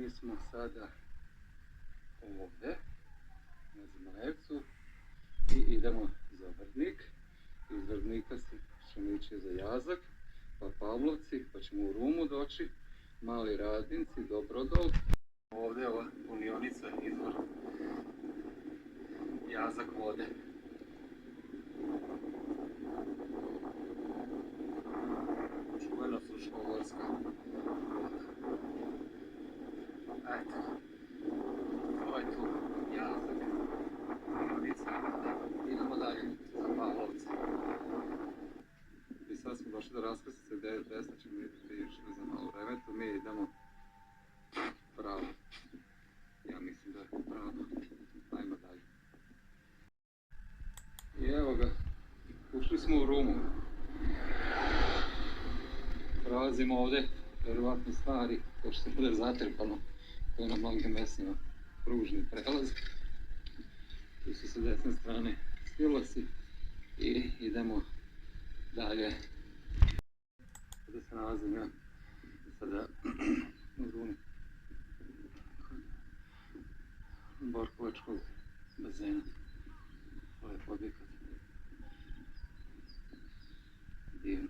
Mi smo sada ovdje, na Zmajevcu, i idemo za Vrdnik. Iz Vrdnika ćemo ići za Jazak, pa Pavlovci, pa ćemo u Rumu doći, Mali Radinci, Dobrodol. Ovdje je punionica, izvor Jazak vode. Čuvena Fruškogorska voda. Eto, to je tu Jazak, punionica. Idemo dalje za Pavlovce. I sad smo došli do raskrsnice gdje je desna, ćemo išli za Malu Remetu. Mi idemo pravo. Ja mislim da je pravo. Ajmo dalje. I evo ga, ušli smo u Rumu. Prolazimo ovdje, vjerovatno stari, to što se bude zatrpano. To je na mnogim mjestima pružni prelaz. Tu su sa desne strane silosi i idemo dalje. Ovdje se nalazim ja sada u Rumi. Borkovačkog bazena. Ovo je objekat. Divno.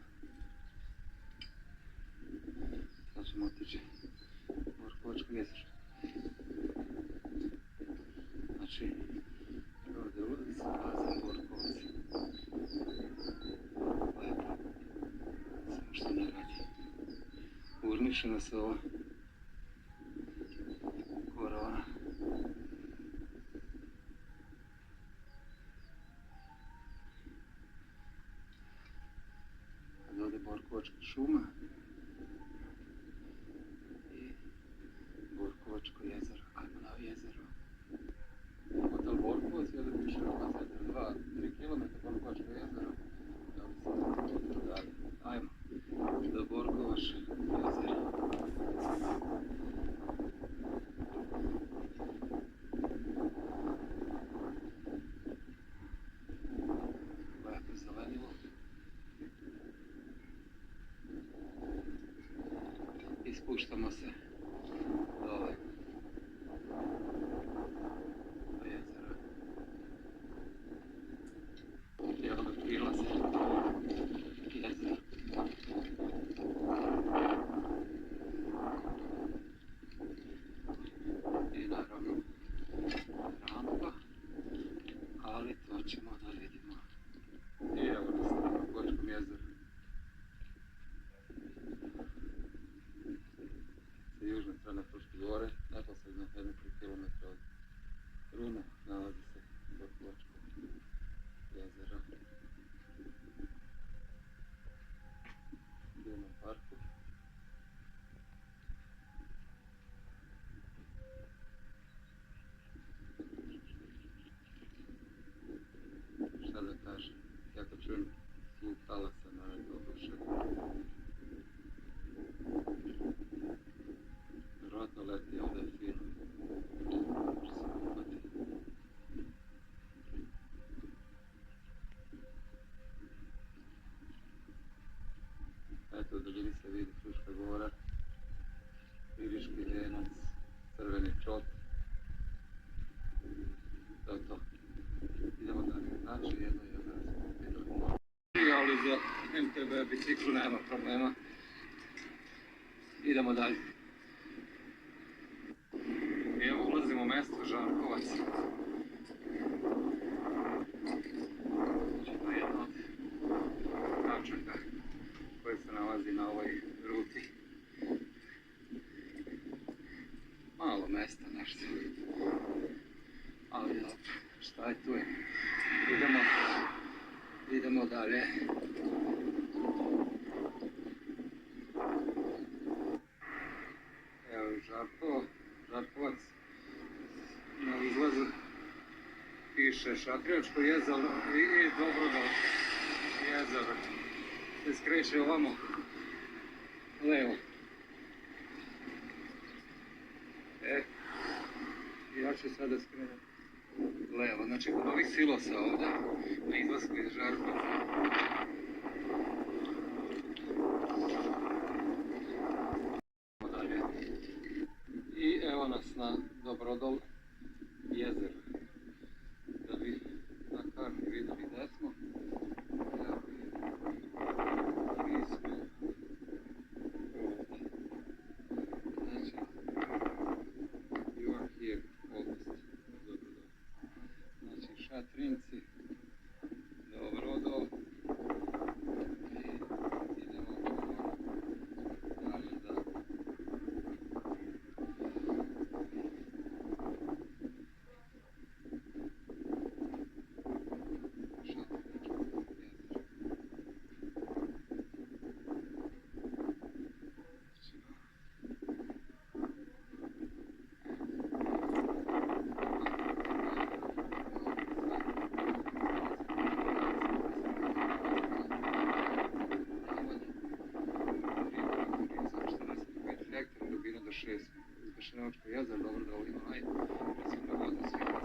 Sad ćemo otići u Borkovačko jezero. Znači, ovdje ulazi se bazen Borkovac. Lepo. Samo što ne radi. Urnišena se ova korona. Ovdje je Borkovačka šuma i Borkovačko jezero. Ajmo na jezero. Hotel Borkovac je ovdje piše na centar 2-3 km Borkovačko jezero. Da li se to dalje. Ajmo do Borkovačko jezero. Lepo zelenilo. I spuštamo se dole do jezera. I evo ga prilaze jezera. I naravno rampa, ali to ćemo da vidimo. I evo nas na Borkovačkom jezeru. Sa južne strane Fruške gore, neposredno 1-3 km od Rume, nalazi se Borkovačko jezero. U divnom parku. Šta da kažem, ja kad čujem zvuk talasa, mene to oduševljuje. Vjerojatno leti ovdje je fino. Može se kupati. Eto, u daljini se vidi Fruška gora, Iriški venac, crveni čop. To je to. Idemo dalje. Znači jedno jezero. Ali za MTB biciklu nema problema. Idemo dalje. I evo ulazimo u mjesto Žarkovac. Znači to je jedno od tačaka koje se nalazi na ovoj ruti. Malo mjesta nešto. Ali dobro, šta je tu je. Idemo dalje. Evo Žarkovac. Na izlazu piše Šatrijačko jezero i Dobrodol jezero. Se skreće ovamo levo. Ja ću sada skrenuti levo, znači kod ovih silosa ovdje, na izlasku iz Žarkovca. I Dobrodol jezero. Da bi na karti vidjeli da smo. Evo, mi smo ovdje. Znači, you are here, almost. Dobrodol. Znači, Šatrinci, Dobrodol. I idemo dalje da Šenovačko jezero, dobro da ovo ima recimo voda svijeta.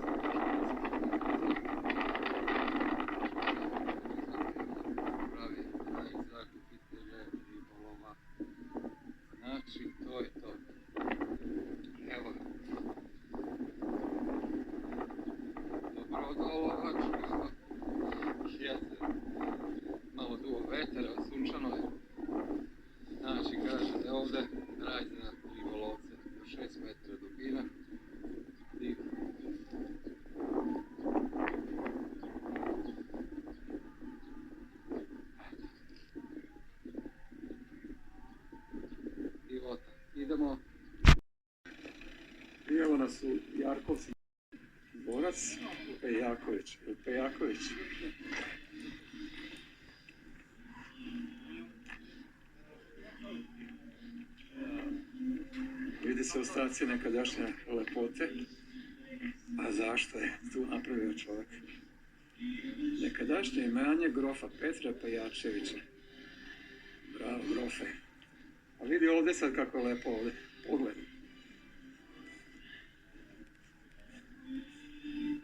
Pravi zakupitelje ribolova. Znači, to je to. Evo ga. Dobrodolovačko jezero. Malo duo vetera, sunčano je. Znači, kaže da je ovdje raj za ribolovce. 6 metra dubina i divota. Idemo. I evo nas u Jarkovcu, Borac, Pejaković. Vidi se ostaci nekadašnje lepote. A zašto je tu napravio čovjek? Nekadašnje imanje grofa Petra Pejačevića. Bravo, grofe. A vidi ovdje sad kako je lepo ovdje. Pogled.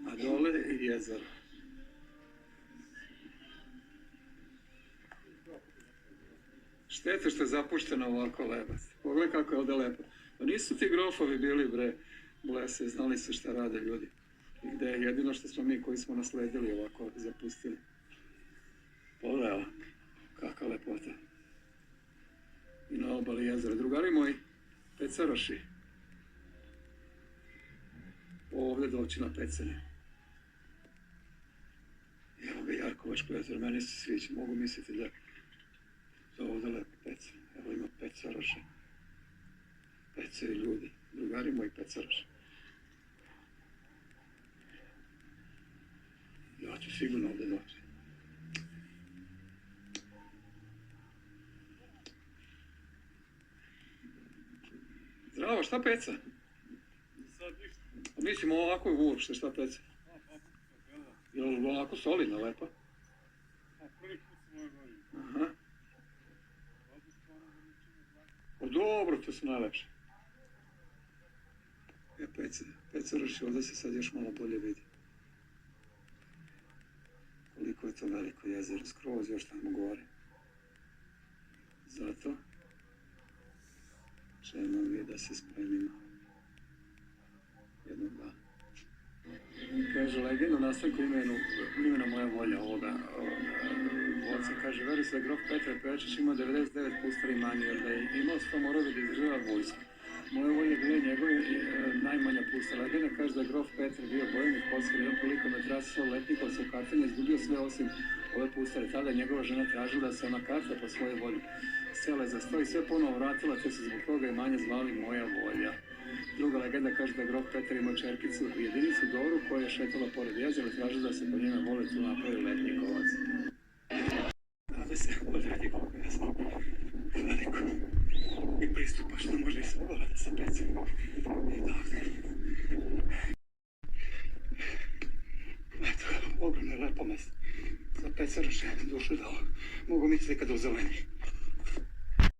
A dole je jezero. Šteta što je zapušteno ovako lepo. Pogledaj kako je ovdje lepo. Pa nisu ti grofovi bili bre blese, znali su šta rade ljudi. I gdje je jedino što smo mi koji smo nasledili ovako zapustili. Pogledaj ovo, kakva lepota. I na obali jezera. Drugari moji, pecaroši. Ovdje doći na pecanje. Evo ga Jarkovačko jezero, meni se sviđa, mogu misliti da ovdje lepo pecanje. Evo ima pecaroša. Pecaju ljudi, drugari moji pecaroši. Ja ću sigurno ovdje doći. Zdravo, šta peca? Sad ništa. Mislim ovako je uopšte, šta peca? Je li ovako solidna, lepa? A prvi put sam ovaj godin. Aha. Ovdje stvarno da ničemu znači. O dobro, to su najlepše. Pecaroši, ovdje se sad još malo bolje vidi. Koliko je to veliko jezero, skroz još tamo gore. Zato ćemo mi da se spremimo. Jednog dana. Kaže legenda u nastavku imena moja volja ovoga borca. Kaže, veri se da grof Petar Pejačić ima 99 pustara imanja, jer da je imao 100 morao da izdržava vojsko. Moja volja je bila njegove najmanja pusta. Legenda kaže da je grof Petar bio bojevnik Kosovo, jedan koliko metrasa letnikov se u kartanje izgubio sve osim ove pustare. Tada je njegova žena tražila da se ona karta po svojoj volji sele za sto i sve ponovo vratila, te se zbog toga imanje zvali Moja volja. Druga legenda kaže da je grof Petar imao čerkicu u jedinicu Doru koja je šetala pored jezera i tražila da se po njeme voletu napravi letnikovac. Nada se odredi koliko ja sam veliko i pristupaš, ne može i slobodno da se pecam. I dakle. Eto, ogromno je lepo mesto. Za pecaroše dušu dao. Mogu misliti kad u zeleni.